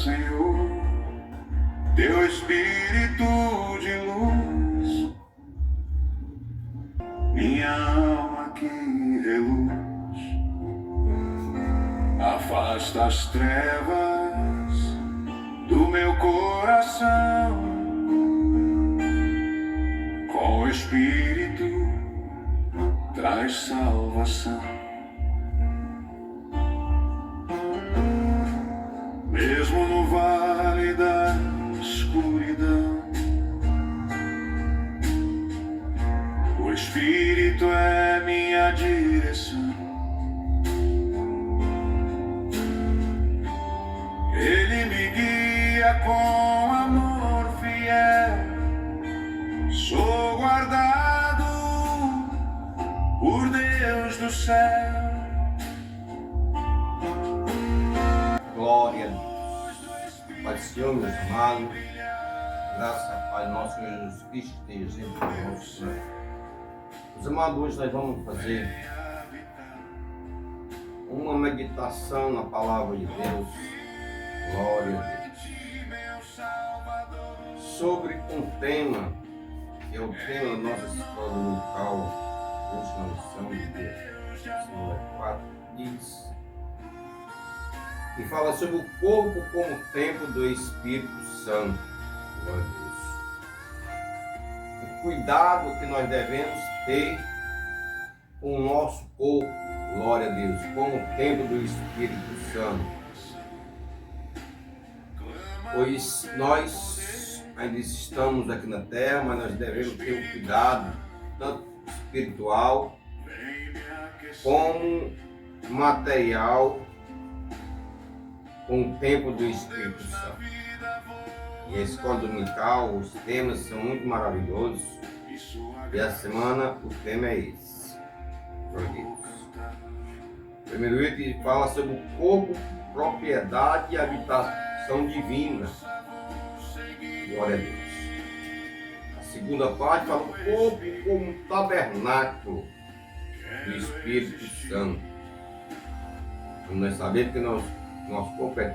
Senhor, teu Espírito de luz, minha alma que reluz, afasta as trevas do meu coração, com o Espírito traz salvação. Mesmo no vale da escuridão, o Espírito é minha direção. Ele me guia com amor fiel, sou guardado por Deus do céu. Glória a Deus. Pai do Senhor, meus amados, graças a Pai nosso Senhor Jesus Cristo, esteja sempre conosco. Meus amados, hoje nós vamos fazer uma meditação na palavra de Deus. Glória a Deus. Sobre um tema, que é o tema da nossa escola local, hoje na lição de Deus, Senhor 4, diz, e fala sobre o corpo como templo do Espírito Santo. Glória a Deus. O cuidado que nós devemos ter com o nosso corpo, glória a Deus, como templo do Espírito Santo. Pois nós ainda estamos aqui na terra, mas nós devemos ter um cuidado, tanto espiritual como material, com o tempo do Espírito Santo. E a escola dominical, os temas são muito maravilhosos. E a semana o tema é esse. Glória a Deus. Primeiro item fala sobre o corpo, propriedade e habitação divina. Glória a Deus. A segunda parte fala o corpo como tabernáculo do Espírito Santo. Nós sabemos que nosso corpo é a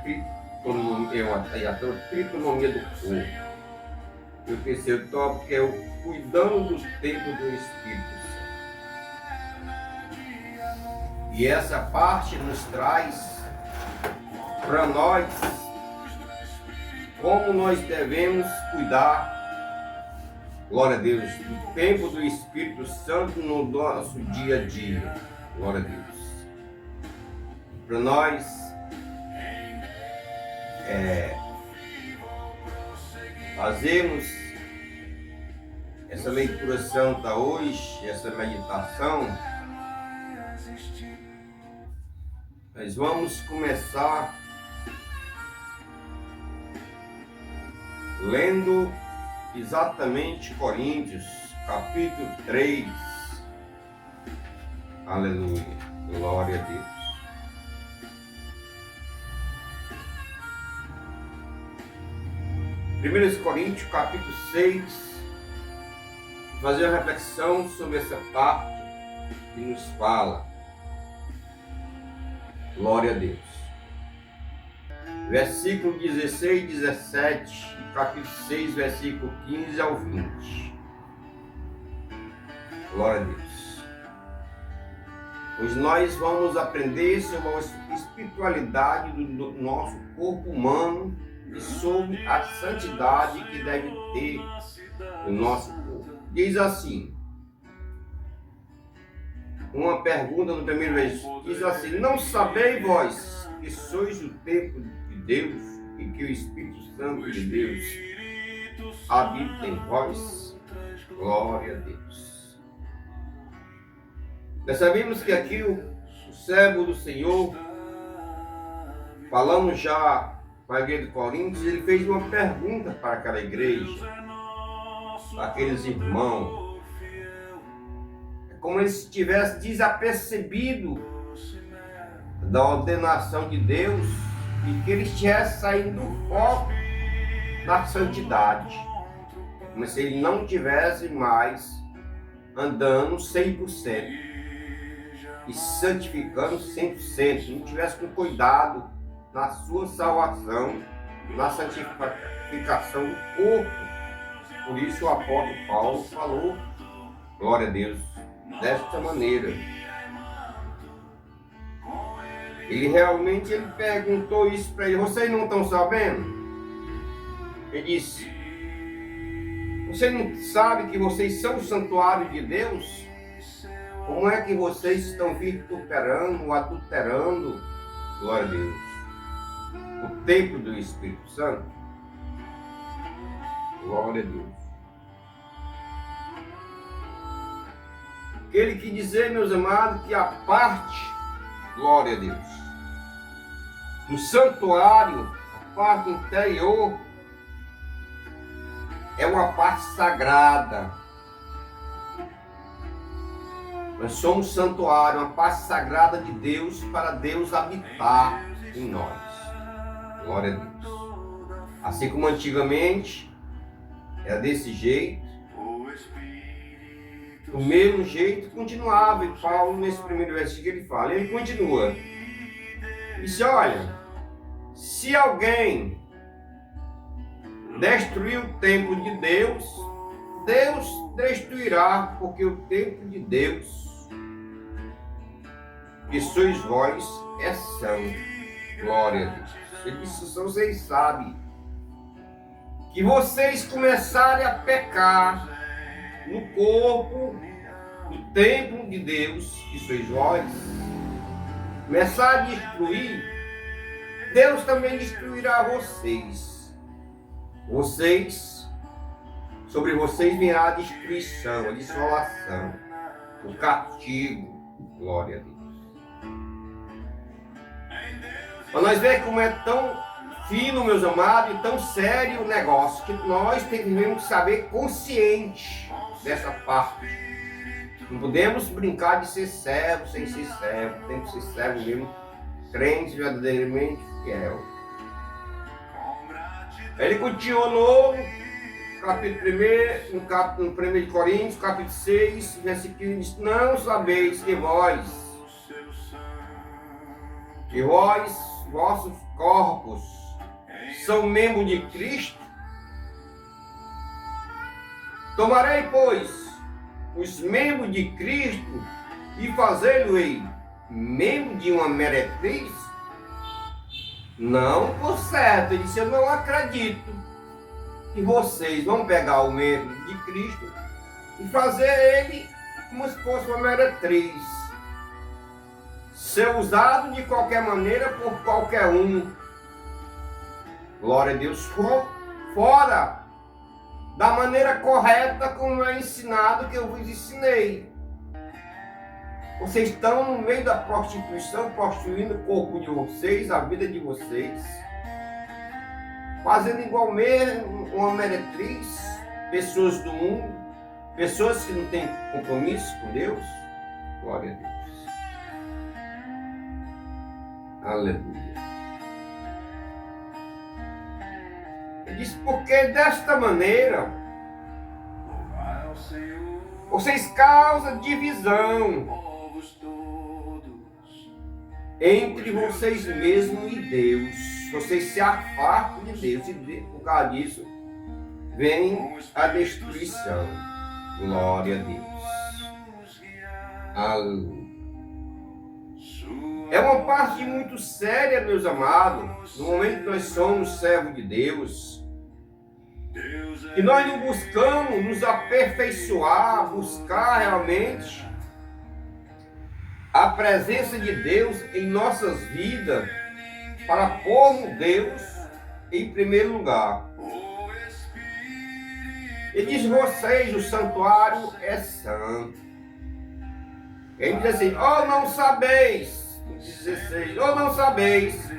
tritonomia do corpo. E o terceiro tópico é o cuidando do templo do Espírito Santo. E essa parte nos traz para nós como nós devemos cuidar, glória a Deus, do templo do Espírito Santo no nosso dia a dia. Glória a Deus. Para nós fazemos essa leitura santa hoje, essa meditação, nós vamos começar lendo exatamente Coríntios, capítulo 3. Aleluia, glória a Deus. 1 Coríntios, capítulo 6, fazer uma reflexão sobre essa parte que nos fala. Glória a Deus. Versículo 16 e 17, capítulo 6, versículo 15 ao 20. Glória a Deus. Pois nós vamos aprender sobre a espiritualidade do nosso corpo humano e sobre a santidade que deve ter o nosso corpo. Diz assim, uma pergunta no primeiro versículo, diz assim, não sabeis vós que sois o templo de Deus e que o Espírito Santo de Deus habita em vós? Glória a Deus. Nós sabemos que aqui o servo do Senhor, falamos já com a igreja de Coríntios, ele fez uma pergunta para aquela igreja, para aqueles irmãos. É como eles tivessem desapercebido da ordenação de Deus e que eles estivessem saindo do foco da santidade. Como se ele não tivesse mais andando 100% e santificando 100%, não tivesse com cuidado na sua salvação na santificação do corpo. Por isso o apóstolo Paulo falou, glória a Deus, desta maneira. Ele perguntou isso para ele, vocês não estão sabendo? Ele disse, você não sabe que vocês são o santuário de Deus? Como é que vocês estão vituperando, adulterando, glória a Deus, o templo do Espírito Santo? Glória a Deus. Ele quis dizer, meus amados, que a parte, glória a Deus, no santuário, a parte interior, é uma parte sagrada. Nós somos santuário, uma parte sagrada de Deus, para Deus habitar em nós. Glória a Deus. Assim como antigamente, era desse jeito, do mesmo jeito continuava. E Paulo, nesse primeiro versículo, ele fala, ele continua. Ele disse, olha, se alguém destruir o templo de Deus, Deus destruirá, porque o templo de Deus, que sois vós, é santo. Glória a Deus. Ele disse, se vocês sabem que vocês começarem a pecar no corpo, no templo de Deus, que sois vós, começar a destruir, Deus também destruirá vocês. Sobre vocês virá a destruição, a desolação, o castigo. Glória a Deus. Para nós ver como é tão fino, meus amados, e tão sério o negócio, que nós temos que saber consciente dessa parte. Não podemos brincar de ser servo sem ser servo. Tem que ser servo mesmo, crente verdadeiramente fiel. Ele continuou no capítulo 1, no 1 de Coríntios, capítulo 6, versículo 1, diz, não sabeis que vossos corpos são membros de Cristo? Tomarei, pois, os membros de Cristo e fazê-lo-ei membro de uma meretriz? Não, por certo, ele disse, eu não acredito que vocês vão pegar o membro de Cristo e fazer ele como se fosse uma meretriz, ser usado de qualquer maneira por qualquer um. Glória a Deus, fora da maneira correta como é ensinado, que eu vos ensinei. Vocês estão no meio da prostituição, prostituindo o corpo de vocês, a vida de vocês, fazendo igual mesmo uma meretriz, pessoas do mundo, pessoas que não têm compromisso com Deus. Glória a Deus. Aleluia. Ele diz, porque desta maneira vocês causam divisão entre vocês mesmos e Deus. Vocês se afastam de Deus e por causa disso vem a destruição. Glória a Deus. Aleluia. É uma parte muito séria, meus amados, no momento que nós somos servos de Deus, que nós não buscamos nos aperfeiçoar, buscar realmente a presença de Deus em nossas vidas, para pormos Deus em primeiro lugar. Ele diz, vocês, o santuário é santo. Ele diz assim, oh, não sabeis, 16, oh, não sabeis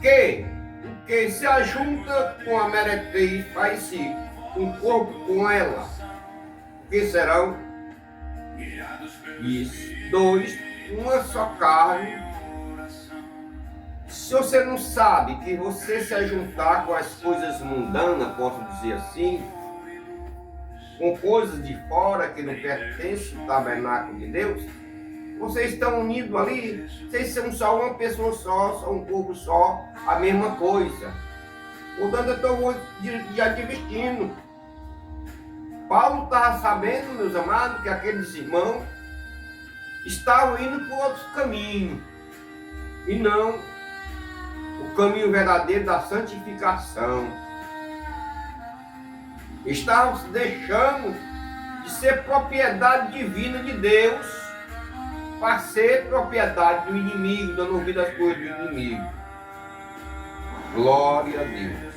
que se ajunta com a meretriz, faz-se um corpo com ela, que serão isso, dois, uma só carne. Se você não sabe que você se ajuntar com as coisas mundanas, posso dizer assim, com coisas de fora que não pertencem ao tabernáculo de Deus, vocês estão unidos ali, vocês são só uma pessoa só um corpo só, a mesma coisa. Portanto, eu estou te advertindo. Paulo estava sabendo, meus amados, que aqueles irmãos estavam indo por outro caminho. E não o caminho verdadeiro da santificação. Estavam se deixando de ser propriedade divina de Deus para ser propriedade do inimigo, dando ouvido às coisas do inimigo. Glória a Deus.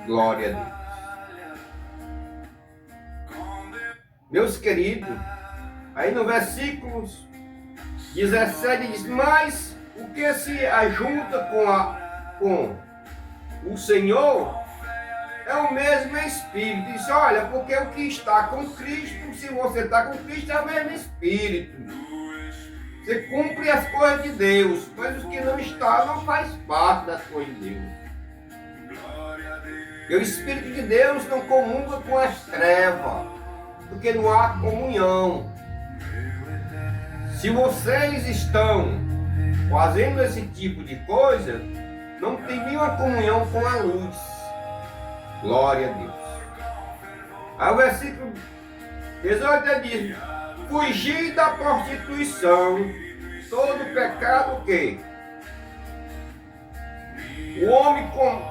Glória a Deus. Meus queridos, aí no versículo 17 diz, mas o que se ajunta com o Senhor é o mesmo Espírito. Diz, olha, porque o que está com Cristo, se você está com Cristo, é o mesmo Espírito. Você cumpre as coisas de Deus, mas os que não estão não faz parte das coisas de Deus. E o Espírito de Deus não comunga com as trevas, porque não há comunhão. Se vocês estão fazendo esse tipo de coisa, não tem nenhuma comunhão com a luz. Glória a Deus. Aí o versículo 18 diz, fugir da prostituição, todo pecado o quê? O homem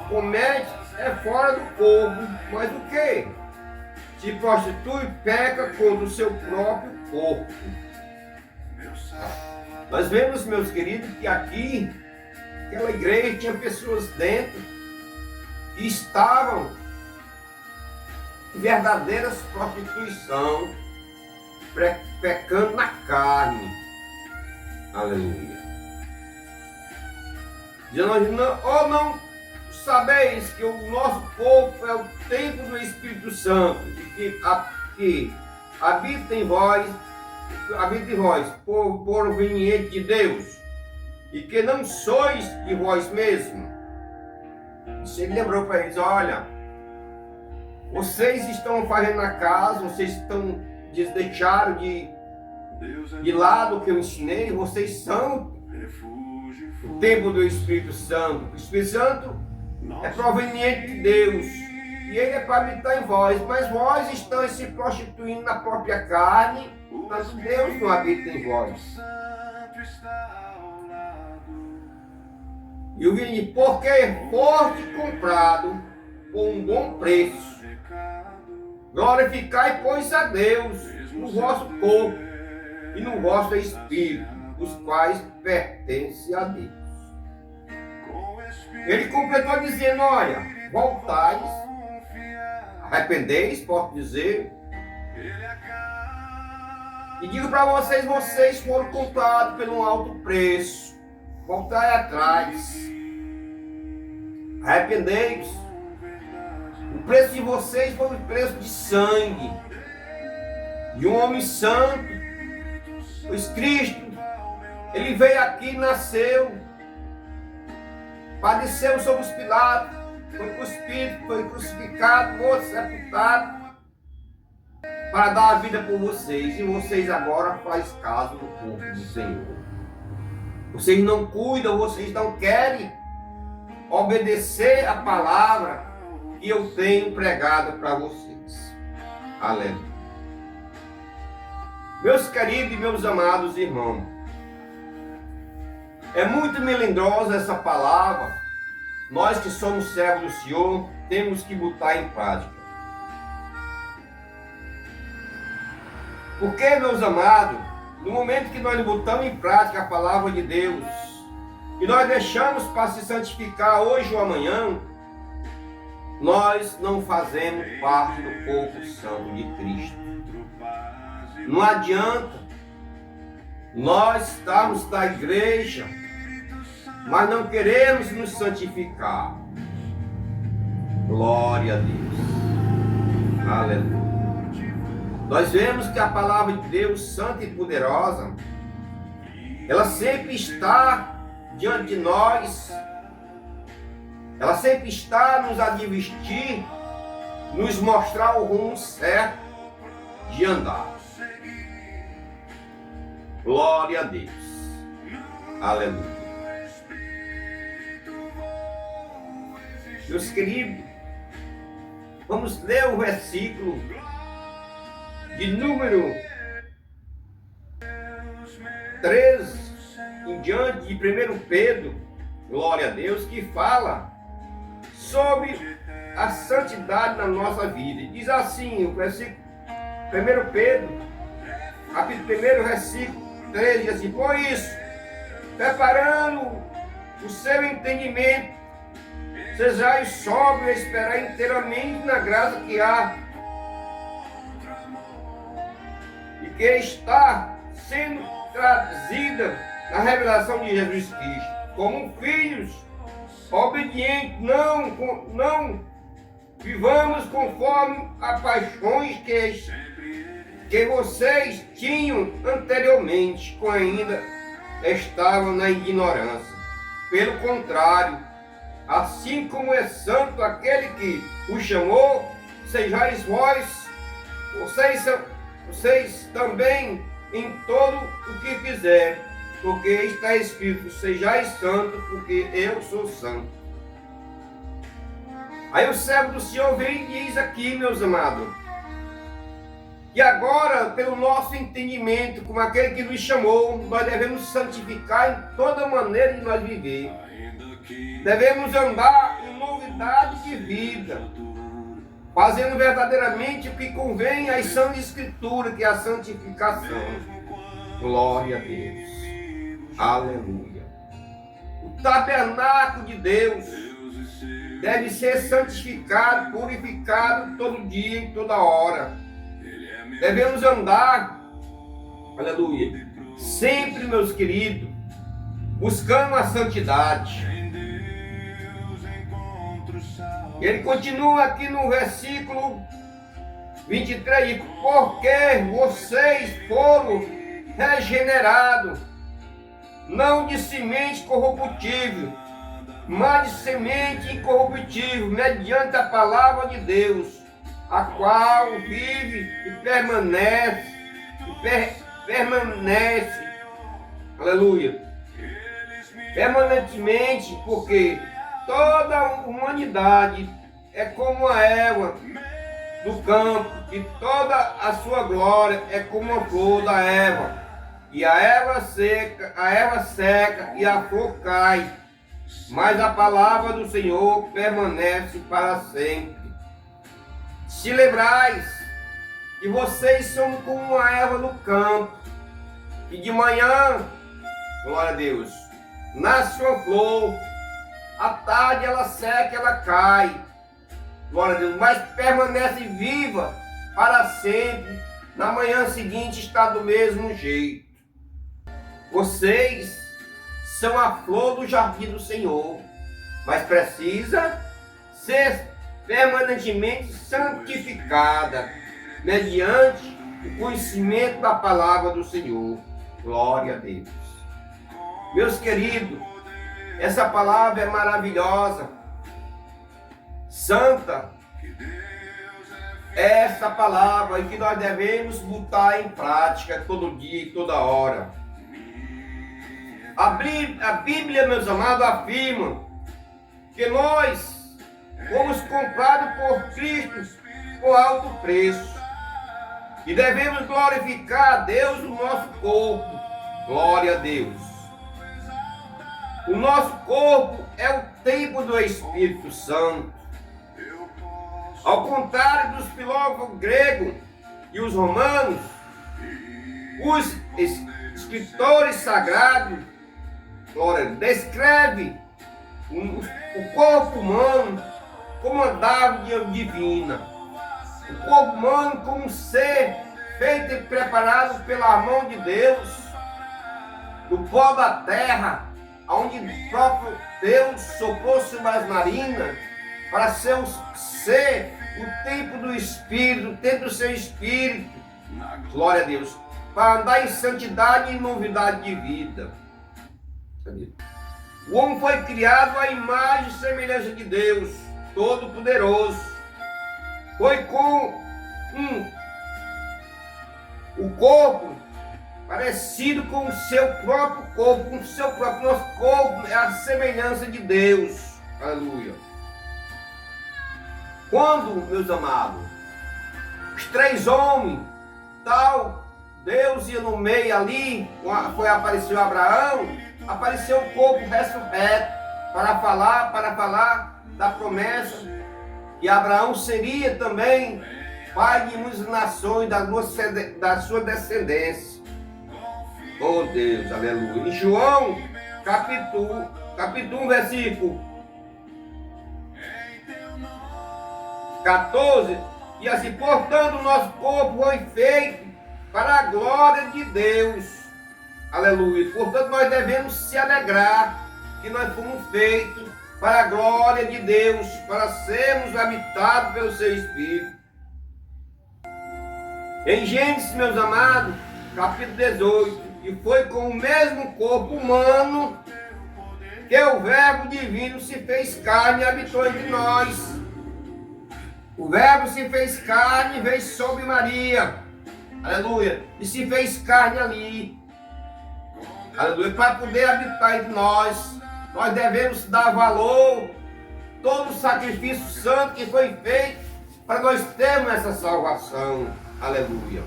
comete é fora do corpo, mas o quê? Se prostitui, peca contra o seu próprio corpo. Nós vemos, meus queridos, que aqui, aquela igreja tinha pessoas dentro que estavam em verdadeiras prostituição, pecando na carne. Aleluia. Ou não sabeis que o nosso corpo é o templo do Espírito Santo, e que habita em vós, proveniente de Deus, e que não sois de vós mesmos. Ele lembrou para eles, olha, vocês estão fazendo na casa, vocês deixaram de lado o que eu ensinei, vocês são o templo do Espírito Santo. O Espírito Santo é proveniente de Deus, e ele é para habitar em vós, mas vós estão se prostituindo na própria carne, mas Deus não habita em vós. E o vinho, porque foste comprado por um bom preço, glorificai, pois, a Deus no vosso corpo e no vosso espírito, os quais pertencem a Deus. Ele completou dizendo, olha, voltais, arrependeis, posso dizer, e digo para vocês, vocês foram comprados por um alto preço, voltai atrás, arrependeis. O preço de vocês foi o preço de sangue, de um homem santo, pois Cristo, ele veio aqui, nasceu, padeceu sobre os Pilatos, foi cuspido, foi crucificado, morto, sepultado, para dar a vida por vocês, e vocês agora fazem caso do corpo do Senhor. Vocês não cuidam, vocês não querem obedecer a palavra que eu tenho pregado para vocês. Aleluia. Meus queridos e meus amados irmãos, é muito melindrosa essa palavra. Nós que somos servos do Senhor, temos que botar em prática. Porque, meus amados, no momento que nós botamos em prática a palavra de Deus, e nós deixamos para se santificar hoje ou amanhã, nós não fazemos parte do corpo santo de Cristo. Não adianta nós estarmos na igreja, mas não queremos nos santificar. Glória a Deus. Aleluia. Nós vemos que a palavra de Deus, santa e poderosa, ela sempre está diante de nós, ela sempre está nos advertir, nos mostrar o rumo certo de andar. Glória a Deus. Aleluia. Meus queridos, vamos ler o versículo de número 13 em diante de 1 Pedro, glória a Deus, que fala sobre a santidade na nossa vida. Diz assim, o versículo 1 Pedro, capítulo 1, versículo 13, diz assim: por isso, preparando o seu entendimento, sejais sóbrio a esperar inteiramente na graça que há e que está sendo traduzida na revelação de Jesus Cristo, como filhos obedientes. Não vivamos conforme as paixões que vocês tinham anteriormente, quando ainda estavam na ignorância. Pelo contrário, assim como é santo aquele que o chamou, sejais vocês também em todo o que fizer, porque está escrito: sejais santos, porque eu sou santo. Aí o servo do Senhor vem e diz aqui, meus amados, que agora, pelo nosso entendimento, como aquele que nos chamou, nós devemos santificar em toda maneira de nós viver. Devemos andar em novidade de vida, fazendo verdadeiramente o que convém às Santas Escrituras, que é a santificação. Glória a Deus. Aleluia. O tabernáculo de Deus deve ser santificado, purificado todo dia e toda hora. Devemos andar, aleluia, sempre, meus queridos, buscando a santidade. Ele continua aqui no versículo 23, porque vocês foram regenerados, não de semente corruptível, mas de semente incorruptível, mediante a palavra de Deus, a qual vive e permanece, aleluia, permanentemente, porque toda a humanidade é como a erva do campo, e toda a sua glória é como a flor da erva. E a erva seca e a flor cai, mas a palavra do Senhor permanece para sempre. Se lembrais que vocês são como a erva do campo, e de manhã, glória a Deus, nasce sua flor, à tarde ela seca, ela cai, glória a Deus, mas permanece viva para sempre. Na manhã seguinte está do mesmo jeito. Vocês são a flor do jardim do Senhor, mas precisa ser permanentemente santificada mediante o conhecimento da palavra do Senhor. Glória a Deus. Meus queridos, essa palavra é maravilhosa, santa. É essa palavra que nós devemos botar em prática todo dia e toda hora. A Bíblia, meus amados, afirma que nós fomos comprados por Cristo por alto preço e devemos glorificar a Deus no nosso corpo. Glória a Deus. O nosso corpo é o templo do Espírito Santo. Ao contrário dos filósofos gregos e os romanos, os escritores sagrados, glória, descreve o corpo humano como uma dádiva divina. O corpo humano como um ser feito e preparado pela mão de Deus, do pó da terra, onde o próprio Deus soprou sobre as narinas, para ser o templo do Espírito, o templo do seu Espírito, glória a Deus, para andar em santidade e novidade de vida. O homem foi criado à imagem e semelhança de Deus Todo-Poderoso. Foi com o corpo parecido com o seu próprio corpo, com o seu próprio. Nosso corpo é a semelhança de Deus. Aleluia. Quando, meus amados, os três homens, tal, Deus ia no meio ali, apareceu Abraão, apareceu o corpo ressurreto, para falar da promessa, que Abraão seria também pai de muitas nações, da sua descendência. Oh Deus, aleluia. Em João, capítulo 1, versículo 14, e assim, portanto, o nosso corpo foi feito para a glória de Deus. Aleluia. Portanto, nós devemos se alegrar que nós fomos feitos para a glória de Deus, para sermos habitados pelo seu Espírito. Em Gênesis, meus amados, capítulo 18, e foi com o mesmo corpo humano que o Verbo divino se fez carne e habitou entre nós. O Verbo se fez carne e veio sobre Maria. Aleluia. E se fez carne ali. Aleluia. Para poder habitar entre nós, nós devemos dar valor todo o sacrifício santo que foi feito para nós termos essa salvação. Aleluia.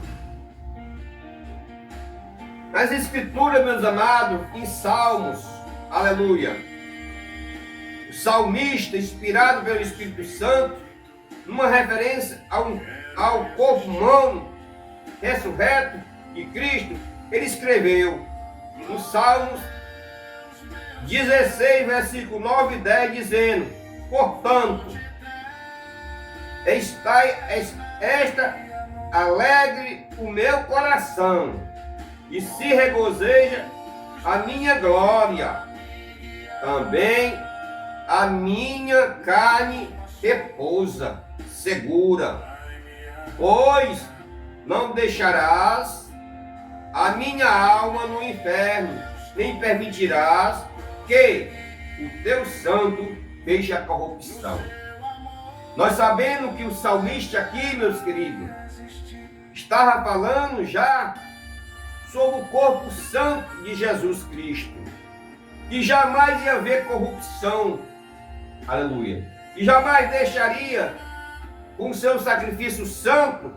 Nas Escrituras, meus amados, em Salmos, aleluia, o salmista, inspirado pelo Espírito Santo, numa referência ao corpo humano ressurreto de Cristo, ele escreveu no Salmos 16, versículo 9 e 10, dizendo: portanto, esta alegre o meu coração, e se regozeja a minha glória, também a minha carne repousa, segura, pois não deixarás a minha alma no inferno, nem permitirás que o teu santo veja a corrupção. Nós sabemos que o salmista aqui, meus queridos, estava falando já sobre o corpo santo de Jesus Cristo, que jamais ia haver corrupção, aleluia, e jamais deixaria com seu sacrifício santo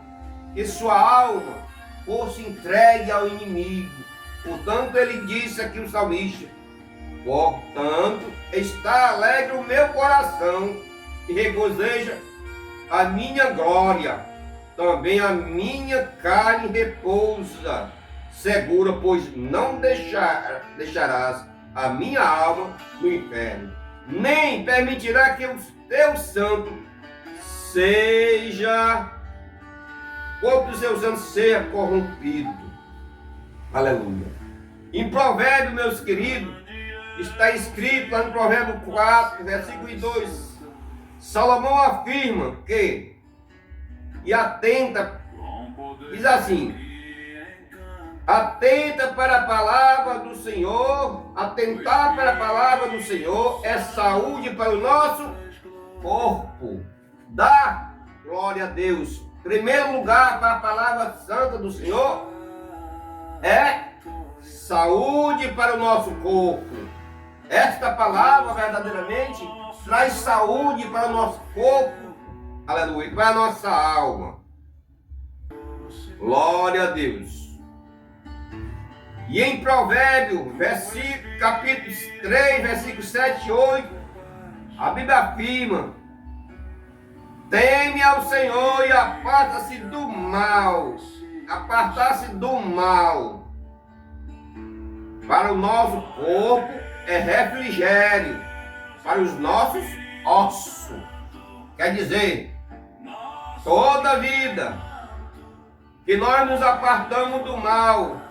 que sua alma fosse entregue ao inimigo. Portanto, ele disse aqui o salmista: portanto, está alegre o meu coração e regozeja a minha glória, também a minha carne repousa, segura, pois não deixarás a minha alma no inferno, nem permitirá que o teu santo o corpo dos seus santos seja corrompido. Aleluia. Em Provérbio, meus queridos, está escrito lá no Provérbio 4, versículo 2, Salomão afirma que, e atenta, diz assim: atenta para a palavra do Senhor, atentar para a palavra do Senhor é saúde para o nosso corpo. Dá glória a Deus. Primeiro lugar para a palavra santa do Senhor é saúde para o nosso corpo. Esta palavra verdadeiramente traz saúde para o nosso corpo, aleluia, para a nossa alma. Glória a Deus. E em Provérbio, capítulo 3, versículos 7 e 8, a Bíblia afirma: teme ao Senhor e aparta-se do mal. Apartar-se do mal. Para o nosso corpo é refrigério, para os nossos ossos. Quer dizer, toda vida que nós nos apartamos do mal,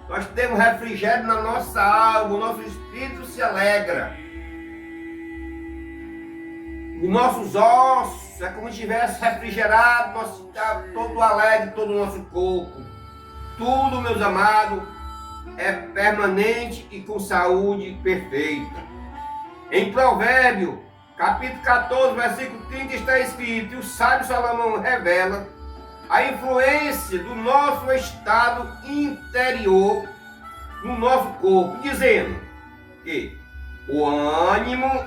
nós temos refrigério na nossa alma, o nosso espírito se alegra. Os nossos ossos é como se estivesse refrigerado, nós estamos todo alegre, todo o nosso corpo. Tudo, meus amados, é permanente e com saúde perfeita. Em Provérbio, capítulo 14, versículo 30, está escrito: e o sábio Salomão revela a influência do nosso estado interior no nosso corpo, dizendo que o ânimo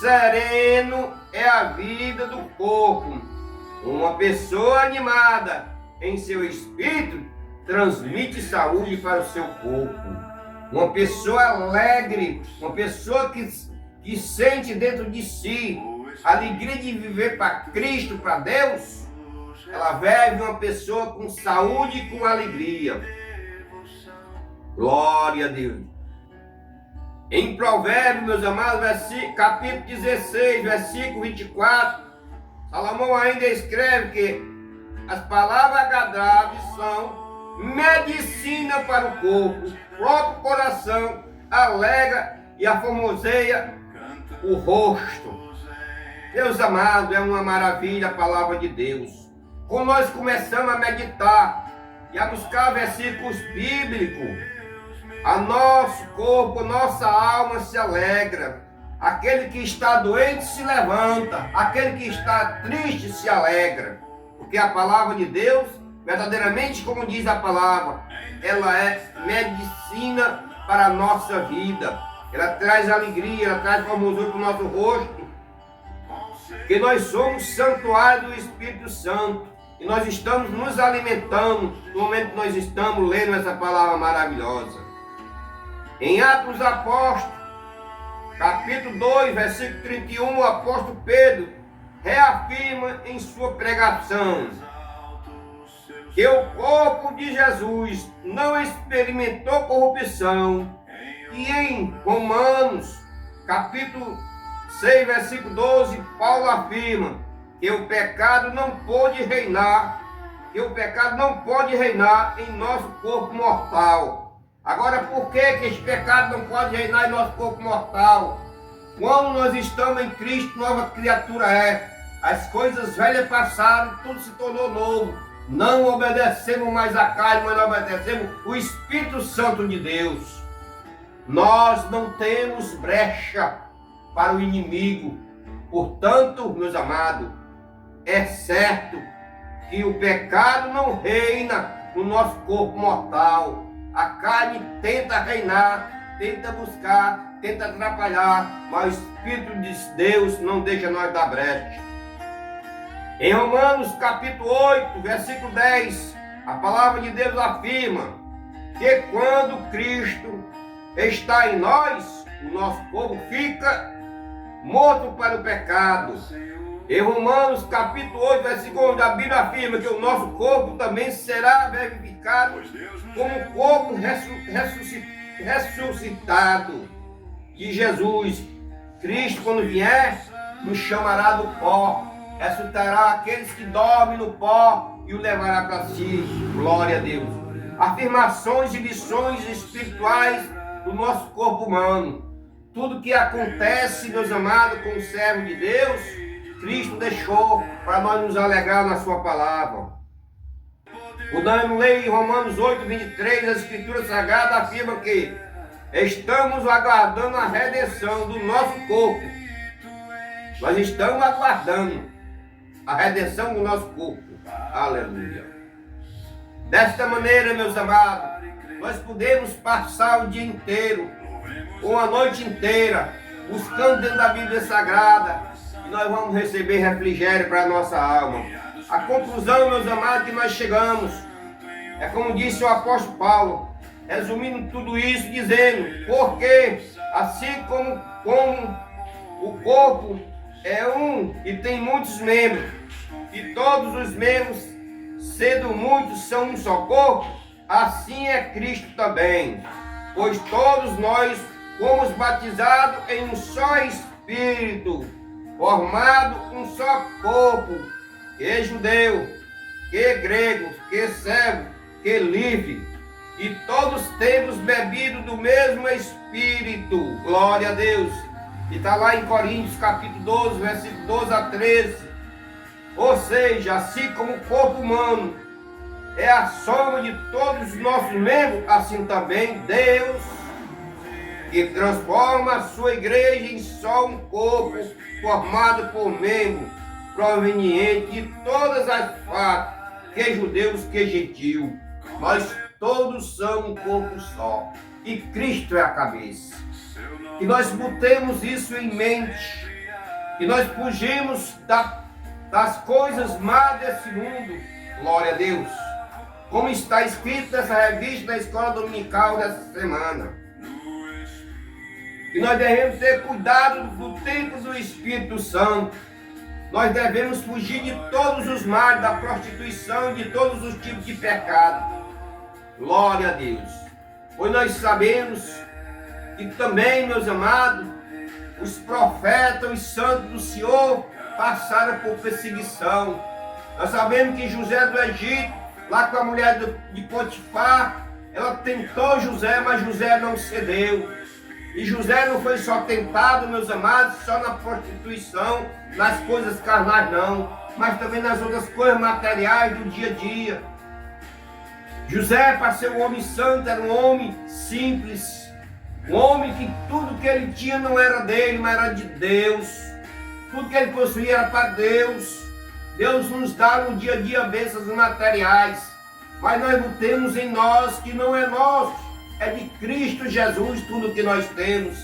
sereno é a vida do corpo. Uma pessoa animada em seu espírito transmite saúde para o seu corpo. Uma pessoa alegre, uma pessoa que sente dentro de si a alegria de viver para Cristo, para Deus, ela vive uma pessoa com saúde e com alegria. Glória a Deus. Em Provérbios, meus amados, capítulo 16, versículo 24, Salomão ainda escreve que as palavras agradáveis são medicina para o corpo, o próprio coração alegra e aformoseia o rosto. Meus amados, é uma maravilha a palavra de Deus. Quando nós começamos a meditar e a buscar versículos bíblicos, a nosso corpo, a nossa alma se alegra. Aquele que está doente se levanta. Aquele que está triste se alegra. Porque a palavra de Deus, verdadeiramente, como diz a palavra, ela é medicina para a nossa vida. Ela traz alegria, ela traz formosura para o nosso rosto. Que nós somos santuário do Espírito Santo. E nós estamos nos alimentando no momento que nós estamos lendo essa palavra maravilhosa. Em Atos dos Apóstolos, capítulo 2, versículo 31, o apóstolo Pedro reafirma em sua pregação que o corpo de Jesus não experimentou corrupção. E em Romanos, capítulo 6, versículo 12, Paulo afirma que o pecado não pode reinar, em nosso corpo mortal. Agora, por que esse pecado não pode reinar em nosso corpo mortal? Quando nós estamos em Cristo, nova criatura é. As coisas velhas passaram, tudo se tornou novo. Não obedecemos mais a carne, mas obedecemos o Espírito Santo de Deus. Nós não temos brecha para o inimigo. Portanto, meus amados, é certo que o pecado não reina no nosso corpo mortal. A carne tenta reinar, tenta buscar, tenta atrapalhar, mas o Espírito de Deus não deixa nós dar brecha. Em Romanos capítulo 8, versículo 10, a palavra de Deus afirma que quando Cristo está em nós, o nosso corpo fica morto para o pecado. Em Romanos capítulo 8, versículo 11, a Bíblia afirma que o nosso corpo também será vivificado como o corpo ressuscitado de Jesus. Cristo, quando vier, nos chamará do pó, ressuscitará aqueles que dormem no pó e o levará para si. Glória a Deus. Afirmações e lições espirituais do nosso corpo humano. Tudo que acontece, meus amados, com o servo de Deus, Cristo deixou para nós nos alegrar na sua palavra. Quando leio em Romanos 8, 23, a Escritura Sagrada afirma que estamos aguardando a redenção do nosso corpo. Nós estamos aguardando a redenção do nosso corpo. Aleluia. Desta maneira, meus amados, nós podemos passar o dia inteiro, ou a noite inteira, buscando dentro da Bíblia Sagrada, e nós vamos receber refrigério para a nossa alma. A conclusão, meus amados, que nós chegamos, é como disse o apóstolo Paulo, resumindo tudo isso, dizendo, porque assim como o corpo é um e tem muitos membros, e todos os membros, sendo muitos, são um só corpo, assim é Cristo também. Pois todos nós fomos batizados em um só Espírito, formado um só corpo, que judeu, que grego, que servo, que livre, e todos temos bebido do mesmo Espírito. Glória a Deus. E está lá em Coríntios capítulo 12, versículo 12 a 13. Ou seja, assim como o corpo humano é a soma de todos os nossos membros, assim também Deus, que transforma a sua igreja em só um corpo, formado por membros provenientes de todas as partes, que judeus, que gentil. Nós todos somos um corpo só. E Cristo é a cabeça. Que nós botemos isso em mente. Que nós fugimos das coisas más desse mundo. Glória a Deus. Como está escrito nessa revista da escola dominical dessa semana. E nós devemos ter cuidado do tempo do Espírito Santo. Nós devemos fugir de todos os males, da prostituição e de todos os tipos de pecado. Glória a Deus. Pois nós sabemos que também, meus amados, os profetas, os santos do Senhor passaram por perseguição. Nós sabemos que José do Egito, lá com a mulher de Potifar, ela tentou José, mas José não cedeu. E José não foi só tentado, meus amados, só na prostituição, nas coisas carnais não, mas também nas outras coisas materiais do dia a dia. José, para ser um homem santo, era um homem simples, um homem que tudo que ele tinha não era dele, mas era de Deus. Tudo que ele possuía era para Deus. Deus nos dá no dia a dia bênçãos materiais, mas nós não temos em nós, que não é nosso. É de Cristo Jesus tudo que nós temos.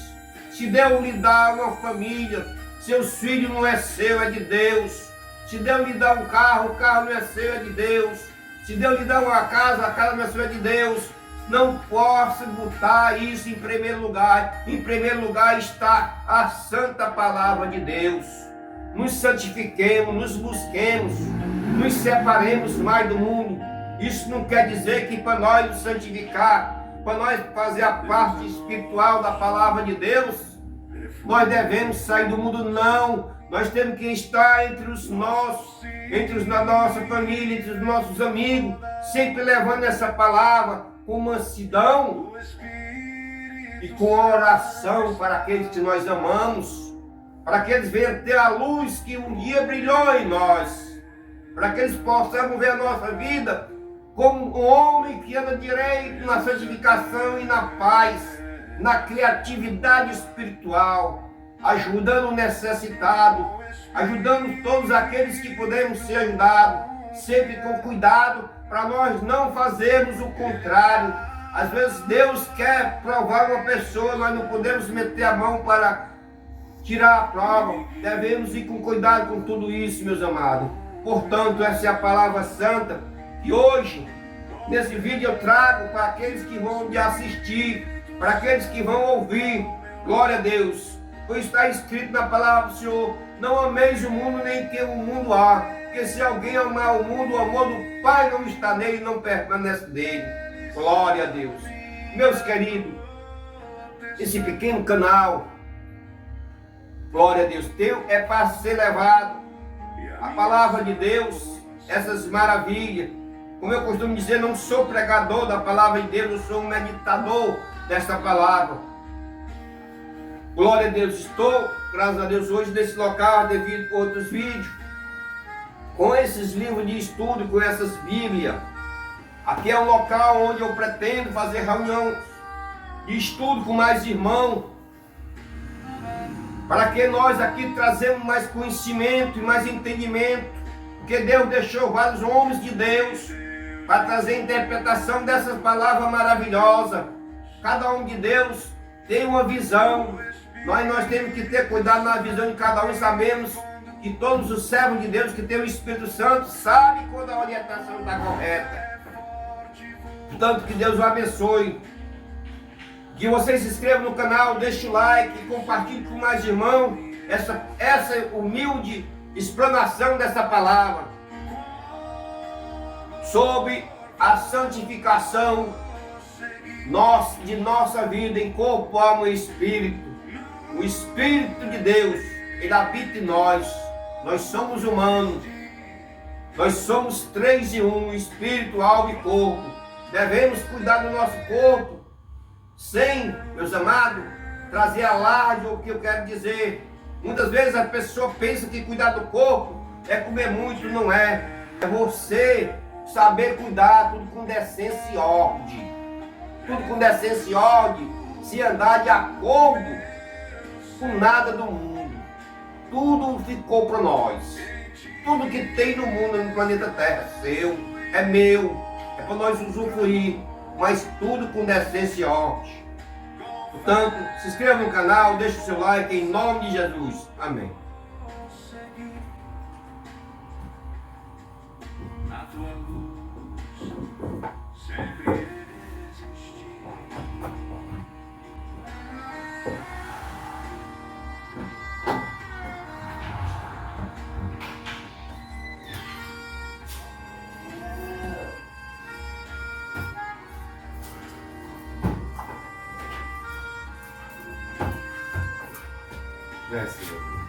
Se Deus lhe dá uma família, seus filhos não é seu, é de Deus. Se Deus lhe dá um carro, o carro não é seu, é de Deus. Se Deus lhe dá uma casa, a casa não é sua, é de Deus. Não posso botar isso em primeiro lugar. Em primeiro lugar está a santa palavra de Deus. Nos santifiquemos, nos busquemos, nos separemos mais do mundo. Isso não quer dizer que para nós nos santificar, para nós fazer a parte espiritual da palavra de Deus, nós devemos sair do mundo, não. Nós temos que estar entre os nossos, na nossa família, entre os nossos amigos, sempre levando essa palavra com mansidão e com oração para aqueles que nós amamos, para que eles venham ter a luz que um dia brilhou em nós, para que eles possam ver a nossa vida como um homem que anda direito na santificação e na paz, na criatividade espiritual, ajudando o necessitado, ajudando todos aqueles que podemos ser ajudados, sempre com cuidado, para nós não fazermos o contrário. Às vezes Deus quer provar uma pessoa, nós não podemos meter a mão para tirar a prova. Devemos ir com cuidado com tudo isso, meus amados. Portanto, essa é a palavra santa que hoje, nesse vídeo, eu trago para aqueles que vão me assistir, para aqueles que vão ouvir. Glória a Deus. Pois está escrito na palavra do Senhor: não ameis o mundo, nem que o mundo há. Porque se alguém amar o mundo, o amor do Pai não está nele e não permanece dele. Glória a Deus. Meus queridos, esse pequeno canal, glória a Deus, teu é para ser levado a palavra de Deus, essas maravilhas. Como eu costumo dizer, não sou pregador da palavra de Deus, eu sou um meditador desta palavra. Glória a Deus, estou, graças a Deus, hoje nesse local, devido a outros vídeos, com esses livros de estudo, com essas Bíblias. Aqui é um local onde eu pretendo fazer reunião de estudo com mais irmãos, para que nós aqui trazemos mais conhecimento e mais entendimento, porque Deus deixou vários homens de Deus para trazer a interpretação dessas palavras maravilhosas. Cada um de Deus tem uma visão. Nós temos que ter cuidado na visão de cada um. Sabemos que todos os servos de Deus que têm o Espírito Santo sabem quando a orientação está correta. Portanto, que Deus o abençoe. Que você se inscreva no canal, deixe o like e compartilhe com mais irmãos essa humilde explanação dessa palavra sobre a santificação de nossa vida em corpo, alma e espírito. O Espírito de Deus, ele habita em nós. Nós somos humanos. Nós somos 3 em 1, espírito, alma e corpo. Devemos cuidar do nosso corpo sem, meus amados, trazer alarde o que eu quero dizer. Muitas vezes a pessoa pensa que cuidar do corpo é comer muito, não é. É você saber cuidar, tudo com decência e ordem. Tudo com decência e ordem, se andar de acordo com nada do mundo. Tudo ficou para nós. Tudo que tem no mundo, no planeta Terra, é seu. é meu, é para nós usufruir, mas tudo com decência e ordem. Portanto, se inscreva no canal, deixe o seu like em nome de Jesus. Amém. Na tua luz sempre existir. Graças a Deus.